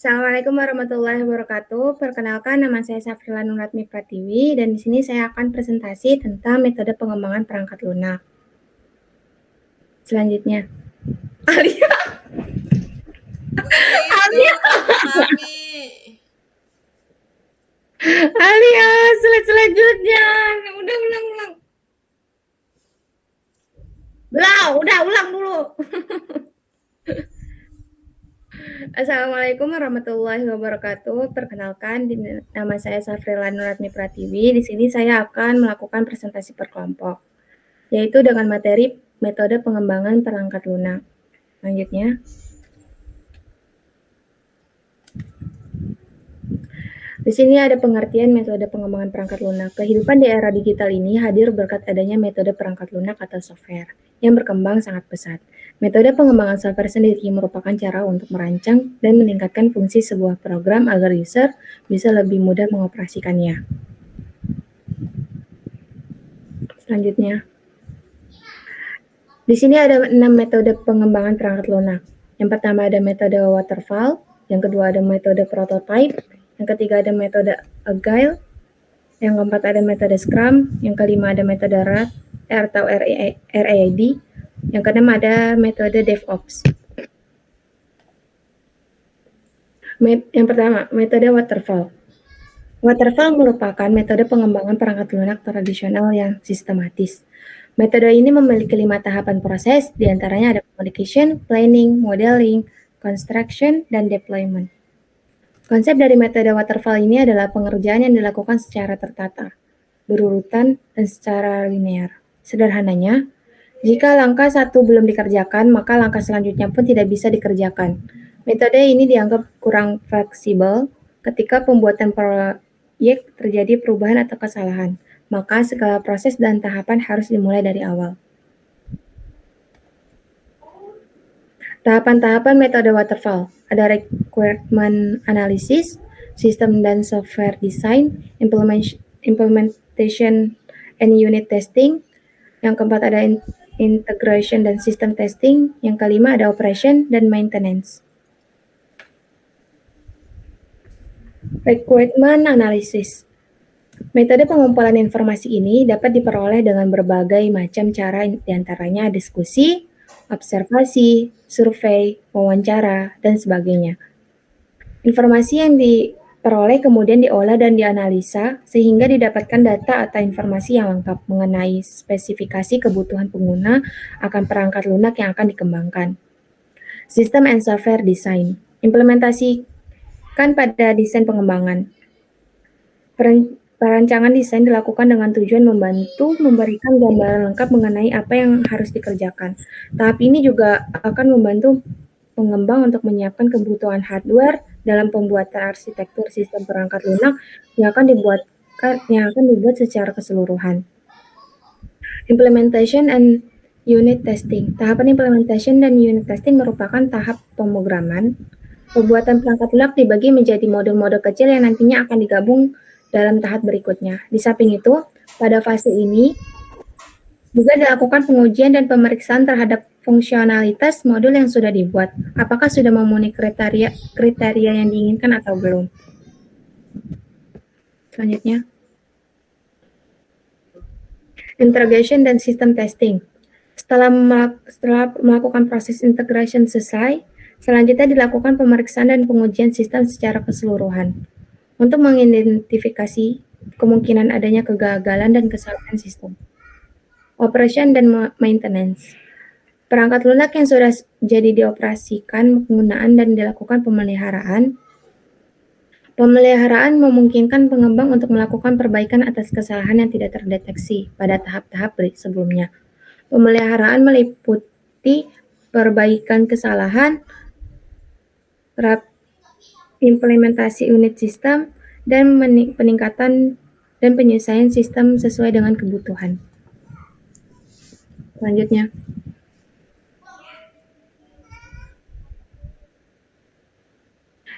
Assalamualaikum warahmatullahi wabarakatuh. Perkenalkan, nama saya Safrila Nuratmi Pratiwi dan di sini saya akan presentasi tentang metode pengembangan perangkat lunak. Selanjutnya, Alia, Udah itu Alia, kartu kami. Alia, selanjutnya, udah ulang. Udah ulang dulu. Assalamualaikum warahmatullahi wabarakatuh. Perkenalkan, nama saya Safrila Nuratmi Pratiwi. Di sini saya akan melakukan presentasi per kelompok, yaitu dengan materi metode pengembangan perangkat lunak. Selanjutnya, di sini ada pengertian metode pengembangan perangkat lunak. Kehidupan di era digital ini hadir berkat adanya metode perangkat lunak atau software yang berkembang sangat pesat. Metode pengembangan software sendiri merupakan cara untuk merancang dan meningkatkan fungsi sebuah program agar user bisa lebih mudah mengoperasikannya. Selanjutnya, di sini ada 6 metode pengembangan perangkat lunak. Yang pertama ada metode waterfall, yang kedua ada metode prototype, yang ketiga ada metode agile, yang keempat ada metode Scrum, yang kelima ada metode RAD atau RAID, yang keenam ada metode DevOps. Yang pertama, metode waterfall. Waterfall merupakan metode pengembangan perangkat lunak tradisional yang sistematis. Metode ini memiliki 5 tahapan proses, diantaranya ada communication, planning, modeling, construction, dan deployment. Konsep dari metode waterfall ini adalah pengerjaan yang dilakukan secara tertata, berurutan, dan secara linear. Sederhananya, jika langkah 1 belum dikerjakan, maka langkah selanjutnya pun tidak bisa dikerjakan. Metode ini dianggap kurang fleksibel ketika pembuatan proyek terjadi perubahan atau kesalahan, maka segala proses dan tahapan harus dimulai dari awal. Tahapan-tahapan metode waterfall ada requirement analysis, system dan software design, implementation and unit testing. Yang keempat ada integration dan system testing. Yang kelima ada operation dan maintenance. Requirement analysis. Metode pengumpulan informasi ini dapat diperoleh dengan berbagai macam cara, diantaranya diskusi, observasi, survei, wawancara, dan sebagainya. Informasi yang diperoleh kemudian diolah dan dianalisa sehingga didapatkan data atau informasi yang lengkap mengenai spesifikasi kebutuhan pengguna akan perangkat lunak yang akan dikembangkan. System and software design. Implementasikan pada desain pengembangan. Perancangan desain dilakukan dengan tujuan membantu memberikan gambaran lengkap mengenai apa yang harus dikerjakan. Tahap ini juga akan membantu pengembang untuk menyiapkan kebutuhan hardware dalam pembuatan arsitektur sistem perangkat lunak yang akan dibuat secara keseluruhan. Implementation and unit testing. Tahapan implementation dan unit testing merupakan tahap pemrograman. Pembuatan perangkat lunak dibagi menjadi modul-modul kecil yang nantinya akan digabung dalam tahap berikutnya. Di samping itu, pada fase ini juga dilakukan pengujian dan pemeriksaan terhadap fungsionalitas modul yang sudah dibuat. Apakah sudah memenuhi kriteria yang diinginkan atau belum? Selanjutnya, integration dan sistem testing. Setelah melakukan proses integration selesai, selanjutnya dilakukan pemeriksaan dan pengujian sistem secara keseluruhan untuk mengidentifikasi kemungkinan adanya kegagalan dan kesalahan sistem. Operation dan maintenance. Perangkat lunak yang sudah jadi dioperasikan, penggunaan dan dilakukan pemeliharaan. Pemeliharaan memungkinkan pengembang untuk melakukan perbaikan atas kesalahan yang tidak terdeteksi pada tahap-tahap sebelumnya. Pemeliharaan meliputi perbaikan kesalahan, implementasi unit sistem, dan peningkatan dan penyesuaian sistem sesuai dengan kebutuhan. Selanjutnya,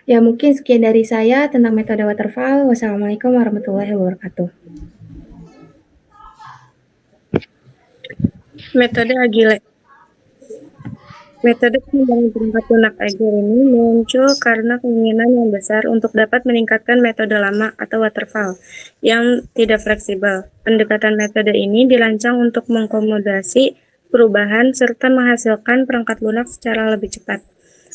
ya mungkin sekian dari saya tentang metode waterfall. Wassalamualaikum warahmatullahi wabarakatuh. Metode agile. Metode pengembangan perangkat lunak agile ini muncul karena keinginan yang besar untuk dapat meningkatkan metode lama atau waterfall yang tidak fleksibel. Pendekatan metode ini dirancang untuk mengakomodasi perubahan serta menghasilkan perangkat lunak secara lebih cepat.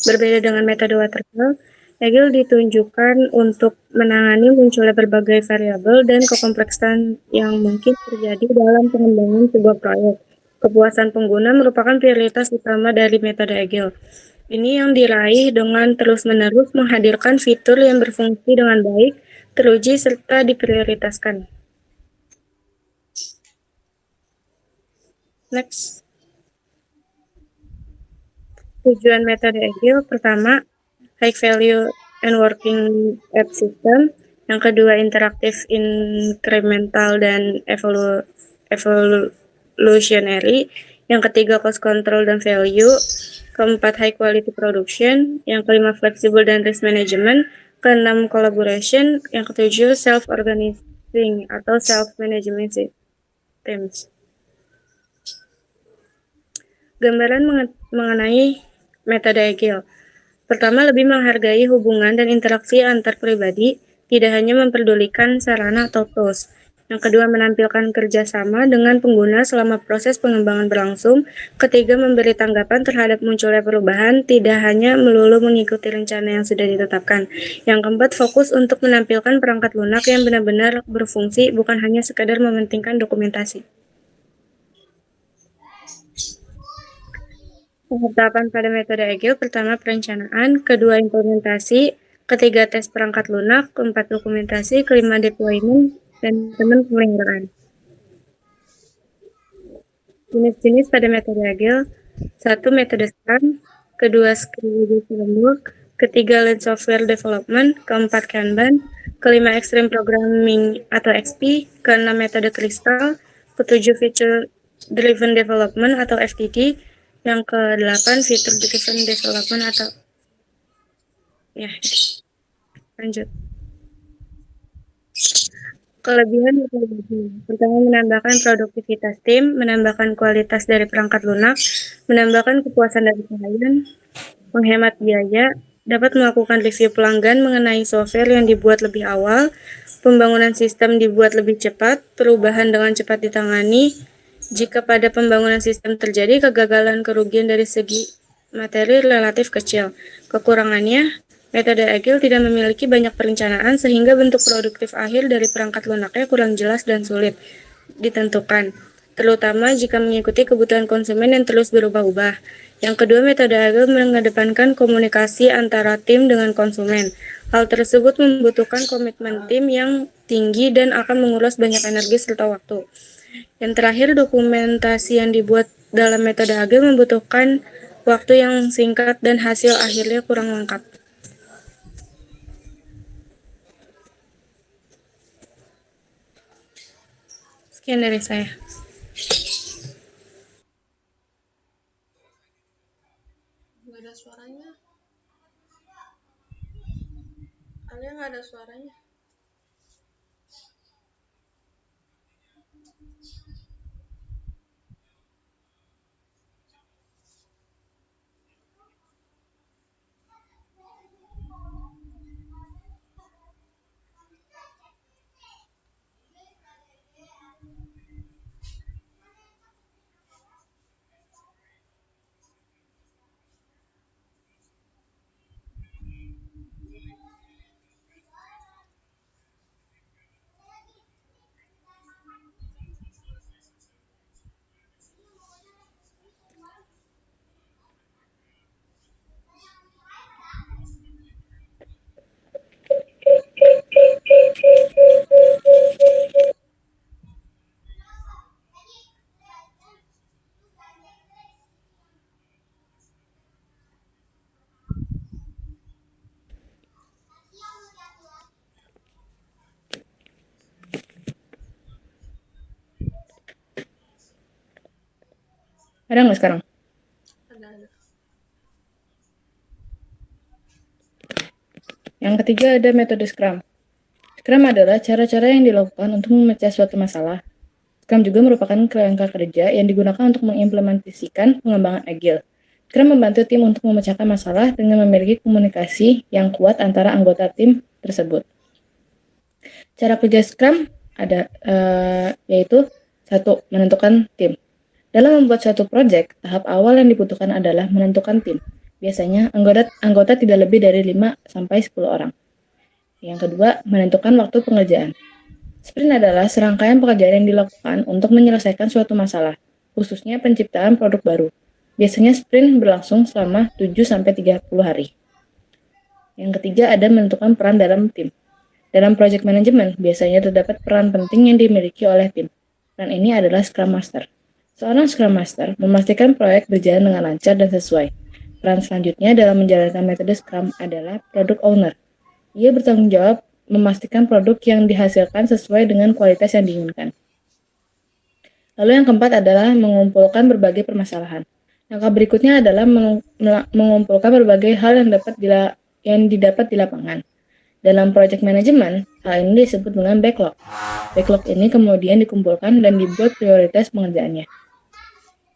Berbeda dengan metode waterfall, agile ditunjukkan untuk menangani munculnya berbagai variabel dan kekompleksan yang mungkin terjadi dalam pengembangan sebuah proyek. Kepuasan pengguna merupakan prioritas utama dari metode agile. Ini yang diraih dengan terus-menerus menghadirkan fitur yang berfungsi dengan baik, teruji, serta diprioritaskan. Next. Tujuan metode agile pertama, high value and working app system. Yang kedua, interaktif, incremental, dan evolutionary. Yang ketiga, cost control dan value. Keempat, high quality production. Yang kelima, flexible dan risk management. Keenam, collaboration. Yang ketujuh, self-organizing atau self-management systems. Gambaran mengenai metode agile. Pertama, lebih menghargai hubungan dan interaksi antar pribadi, tidak hanya memperdulikan sarana atau tools. Yang kedua, menampilkan kerjasama dengan pengguna selama proses pengembangan berlangsung. Ketiga, memberi tanggapan terhadap munculnya perubahan, tidak hanya melulu mengikuti rencana yang sudah ditetapkan. Yang keempat, fokus untuk menampilkan perangkat lunak yang benar-benar berfungsi, bukan hanya sekadar mementingkan dokumentasi. Tahapan pada metode agile, pertama perencanaan, kedua implementasi, ketiga tes perangkat lunak, keempat dokumentasi, kelima deployment, dan keenam pemelenggaraan. Jenis-jenis pada metode agile, satu metode Scrum, kedua Scrum Framework, ketiga Lean Software Development, keempat Kanban, kelima Extreme Programming atau XP, keenam metode Crystal, ketujuh Feature Driven Development atau FDD, yang ke-8 Feature Driven Development atau lanjut. Kelebihan metode pertama, menambahkan produktivitas tim, menambahkan kualitas dari perangkat lunak, menambahkan kepuasan dari klien, menghemat biaya, dapat melakukan review pelanggan mengenai software yang dibuat lebih awal, pembangunan sistem dibuat lebih cepat, perubahan dengan cepat ditangani. Jika pada pembangunan sistem terjadi kegagalan kerugian dari segi materi relatif kecil. Kekurangannya, metode agile tidak memiliki banyak perencanaan sehingga bentuk produktif akhir dari perangkat lunaknya kurang jelas dan sulit ditentukan, terutama jika mengikuti kebutuhan konsumen yang terus berubah-ubah. Yang kedua, metode agile mengedepankan komunikasi antara tim dengan konsumen. Hal tersebut membutuhkan komitmen tim yang tinggi dan akan menguras banyak energi serta waktu. Yang terakhir, dokumentasi yang dibuat dalam metode agile membutuhkan waktu yang singkat dan hasil akhirnya kurang lengkap. Sekian dari saya. Nggak ada suaranya. Alia nggak ada suaranya. Ada nggak sekarang? Ada. Yang ketiga ada metode Scrum. Scrum adalah cara-cara yang dilakukan untuk memecah suatu masalah. Scrum juga merupakan kerangka kerja yang digunakan untuk mengimplementasikan pengembangan agile. Scrum membantu tim untuk memecahkan masalah dengan memiliki komunikasi yang kuat antara anggota tim tersebut. Cara kerja Scrum ada yaitu 1. Menentukan tim. Dalam membuat suatu proyek, tahap awal yang dibutuhkan adalah menentukan tim. Biasanya anggota tidak lebih dari 5-10 orang. Yang kedua, menentukan waktu pengerjaan. Sprint adalah serangkaian pekerjaan yang dilakukan untuk menyelesaikan suatu masalah, khususnya penciptaan produk baru. Biasanya sprint berlangsung selama 7-30 hari. Yang ketiga ada menentukan peran dalam tim. Dalam project management, biasanya terdapat peran penting yang dimiliki oleh tim. Peran ini adalah Scrum Master. Seorang Scrum Master memastikan proyek berjalan dengan lancar dan sesuai. Peran selanjutnya dalam menjalankan metode Scrum adalah Product Owner. Ia bertanggung jawab memastikan produk yang dihasilkan sesuai dengan kualitas yang diinginkan. Lalu yang keempat adalah mengumpulkan berbagai permasalahan. Langkah berikutnya adalah mengumpulkan berbagai hal yang didapat di lapangan. Dalam project management, hal ini disebut dengan backlog. Backlog ini kemudian dikumpulkan dan dibuat prioritas pengerjaannya.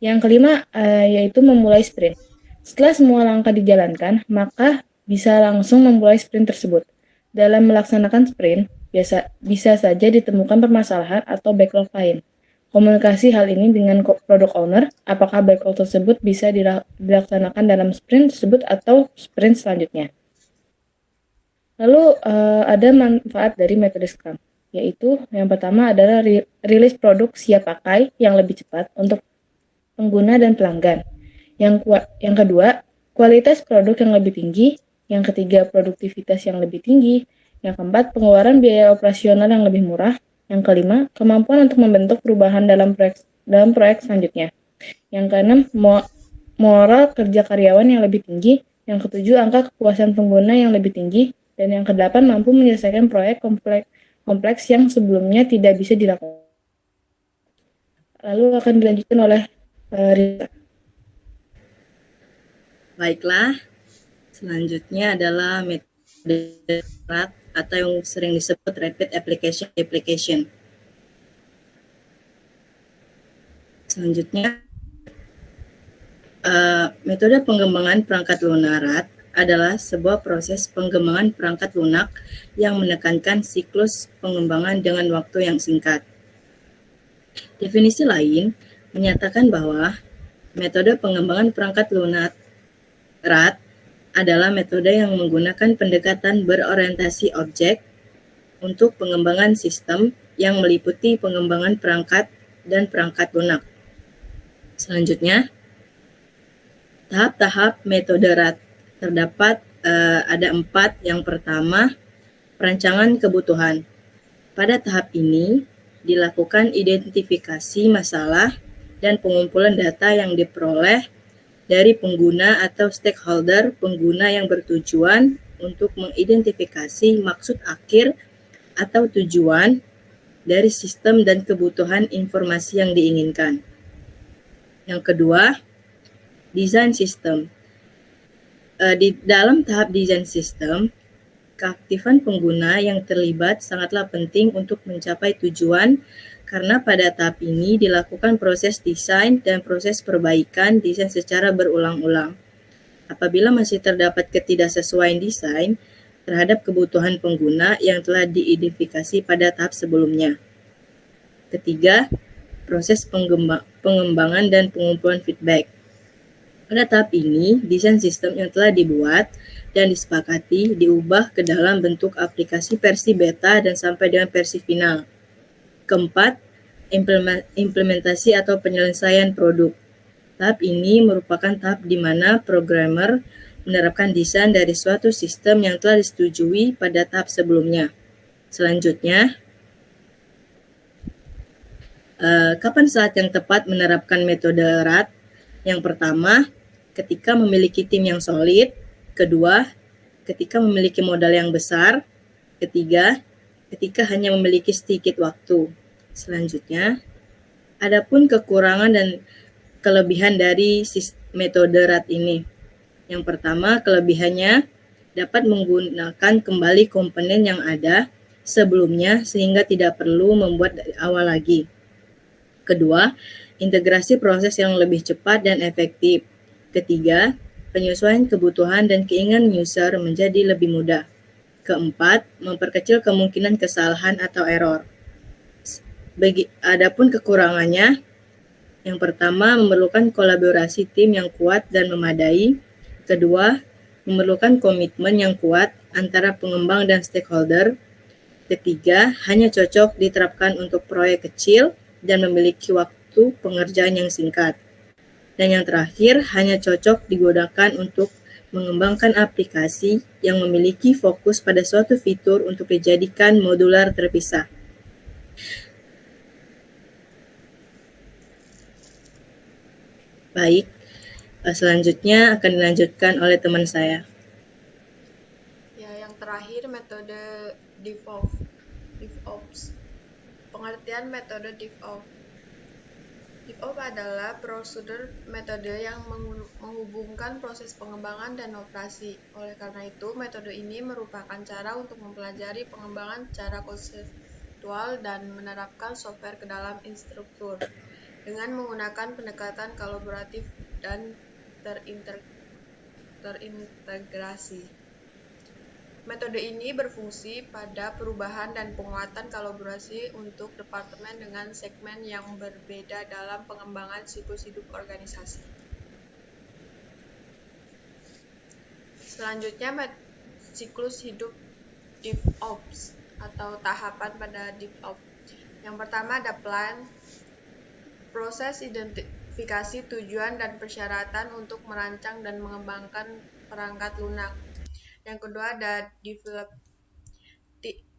Yang kelima yaitu memulai sprint. Setelah semua langkah dijalankan, maka bisa langsung memulai sprint tersebut. Dalam melaksanakan sprint, bisa saja ditemukan permasalahan atau backlog lain. Komunikasi hal ini dengan product owner, apakah backlog tersebut bisa dilaksanakan dalam sprint tersebut atau sprint selanjutnya. Lalu ada manfaat dari metode Scrum, yaitu yang pertama adalah rilis produk siap pakai yang lebih cepat untuk pengguna dan pelanggan. Yang kedua, kualitas produk yang lebih tinggi. Yang ketiga, produktivitas yang lebih tinggi. Yang keempat, pengeluaran biaya operasional yang lebih murah. Yang kelima, kemampuan untuk membentuk perubahan dalam proyek selanjutnya. Yang keenam, moral kerja karyawan yang lebih tinggi. Yang ketujuh, angka kepuasan pengguna yang lebih tinggi. Dan yang kedelapan, mampu menyelesaikan proyek kompleks yang sebelumnya tidak bisa dilakukan. Lalu akan dilanjutkan oleh Rita. Baiklah, selanjutnya adalah metode RAT atau yang sering disebut Rapid Application. Selanjutnya, metode pengembangan perangkat lunak RAT adalah sebuah proses pengembangan perangkat lunak yang menekankan siklus pengembangan dengan waktu yang singkat. Definisi lain menyatakan bahwa metode pengembangan perangkat lunak RAT adalah metode yang menggunakan pendekatan berorientasi objek untuk pengembangan sistem yang meliputi pengembangan perangkat dan perangkat lunak. Selanjutnya, tahap-tahap metode RAT terdapat ada 4. Yang pertama, perancangan kebutuhan. Pada tahap ini dilakukan identifikasi masalah dan pengumpulan data yang diperoleh dari pengguna atau stakeholder pengguna yang bertujuan untuk mengidentifikasi maksud akhir atau tujuan dari sistem dan kebutuhan informasi yang diinginkan. Yang kedua, desain sistem. Di dalam tahap desain sistem, keaktifan pengguna yang terlibat sangatlah penting untuk mencapai tujuan karena pada tahap ini dilakukan proses desain dan proses perbaikan desain secara berulang-ulang. Apabila masih terdapat ketidaksesuaian desain terhadap kebutuhan pengguna yang telah diidentifikasi pada tahap sebelumnya. Ketiga, proses pengembangan dan pengumpulan feedback. Pada tahap ini, desain sistem yang telah dibuat dan disepakati diubah ke dalam bentuk aplikasi versi beta dan sampai dengan versi final. Keempat, implementasi atau penyelesaian produk. Tahap ini merupakan tahap di mana programmer menerapkan desain dari suatu sistem yang telah disetujui pada tahap sebelumnya. Selanjutnya, kapan saat yang tepat menerapkan metode RAT? Yang pertama, ketika memiliki tim yang solid. Kedua, ketika memiliki modal yang besar. Ketiga, ketika hanya memiliki sedikit waktu. Selanjutnya, adapun kekurangan dan kelebihan dari metode RAT ini. Yang pertama, kelebihannya dapat menggunakan kembali komponen yang ada sebelumnya sehingga tidak perlu membuat dari awal lagi. Kedua, integrasi proses yang lebih cepat dan efektif. Ketiga, penyesuaian kebutuhan dan keinginan user menjadi lebih mudah. Keempat, memperkecil kemungkinan kesalahan atau error. Adapun kekurangannya, yang pertama, memerlukan kolaborasi tim yang kuat dan memadai. Kedua, memerlukan komitmen yang kuat antara pengembang dan stakeholder. Ketiga, hanya cocok diterapkan untuk proyek kecil dan memiliki waktu pengerjaan yang singkat. Dan yang terakhir, hanya cocok digunakan untuk mengembangkan aplikasi yang memiliki fokus pada suatu fitur untuk dijadikan modular terpisah. Baik, selanjutnya akan dilanjutkan oleh teman saya. Ya, yang terakhir metode DevOps. Pengertian metode DevOps. DevOps adalah prosedur metode yang menghubungkan proses pengembangan dan operasi. Oleh karena itu, metode ini merupakan cara untuk mempelajari pengembangan secara konseptual dan menerapkan software ke dalam infrastruktur dengan menggunakan pendekatan kolaboratif dan terintegrasi. Metode ini berfungsi pada perubahan dan penguatan kolaborasi untuk departemen dengan segmen yang berbeda dalam pengembangan siklus hidup organisasi. Selanjutnya, siklus hidup DevOps atau tahapan pada DevOps. Yang pertama ada plan, proses identifikasi tujuan dan persyaratan untuk merancang dan mengembangkan perangkat lunak. Yang kedua ada develop,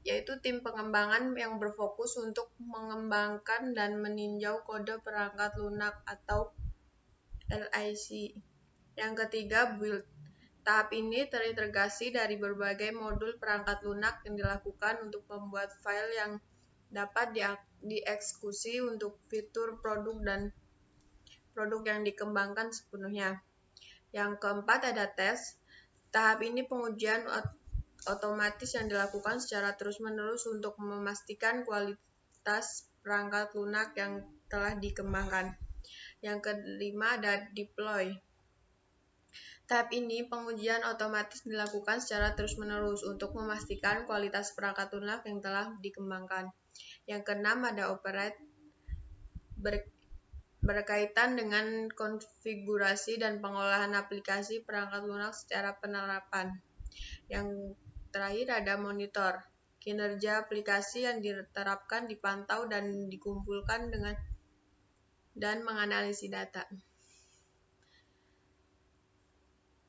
yaitu tim pengembangan yang berfokus untuk mengembangkan dan meninjau kode perangkat lunak atau LIC. Yang ketiga build. Tahap ini terintegrasi dari berbagai modul perangkat lunak yang dilakukan untuk membuat file yang dapat dieksekusi untuk fitur produk yang dikembangkan sepenuhnya. Yang keempat ada tes. Tahap ini pengujian otomatis yang dilakukan secara terus-menerus untuk memastikan kualitas perangkat lunak yang telah dikembangkan. Yang kelima ada deploy. Tahap ini pengujian otomatis dilakukan secara terus-menerus untuk memastikan kualitas perangkat lunak yang telah dikembangkan. Yang keenam ada operate, berkaitan dengan konfigurasi dan pengolahan aplikasi perangkat lunak secara penerapan. Yang terakhir ada monitor. Kinerja aplikasi yang diterapkan dipantau dan dikumpulkan dan menganalisis data.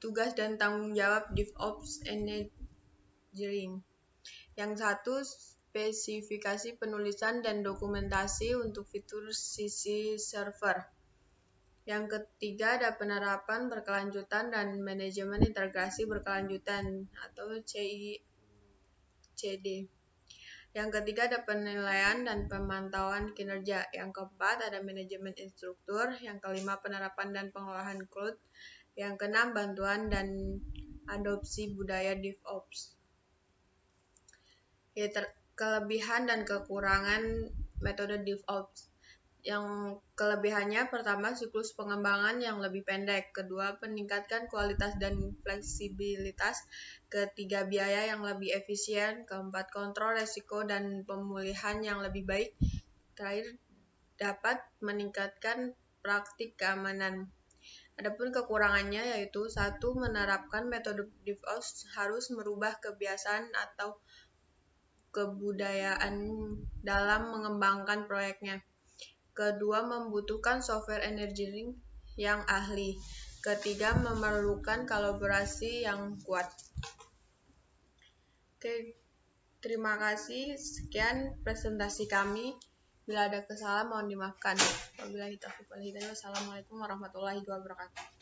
Tugas dan tanggung jawab DevOps Engineering. Yang satu, spesifikasi penulisan dan dokumentasi untuk fitur sisi server. Yang ketiga ada penerapan berkelanjutan dan manajemen integrasi berkelanjutan atau CI/CD. Yang ketiga ada penilaian dan pemantauan kinerja. Yang keempat ada manajemen instruktur. Yang kelima penerapan dan pengolahan cloud. Yang keenam bantuan dan adopsi budaya DevOps. Kelebihan dan kekurangan metode DevOps. Yang kelebihannya pertama siklus pengembangan yang lebih pendek, kedua meningkatkan kualitas dan fleksibilitas, ketiga biaya yang lebih efisien, keempat kontrol resiko dan pemulihan yang lebih baik, terakhir dapat meningkatkan praktik keamanan. Adapun kekurangannya yaitu satu, menerapkan metode DevOps harus merubah kebiasaan atau kebudayaan dalam mengembangkan proyeknya. Kedua, membutuhkan software engineering yang ahli. Ketiga, memerlukan kolaborasi yang kuat. Oke, terima kasih. Sekian presentasi kami. Bila ada kesalahan mohon dimaafkan. Wabillahi taufiq wal hidayah. Wassalamualaikum warahmatullahi wabarakatuh.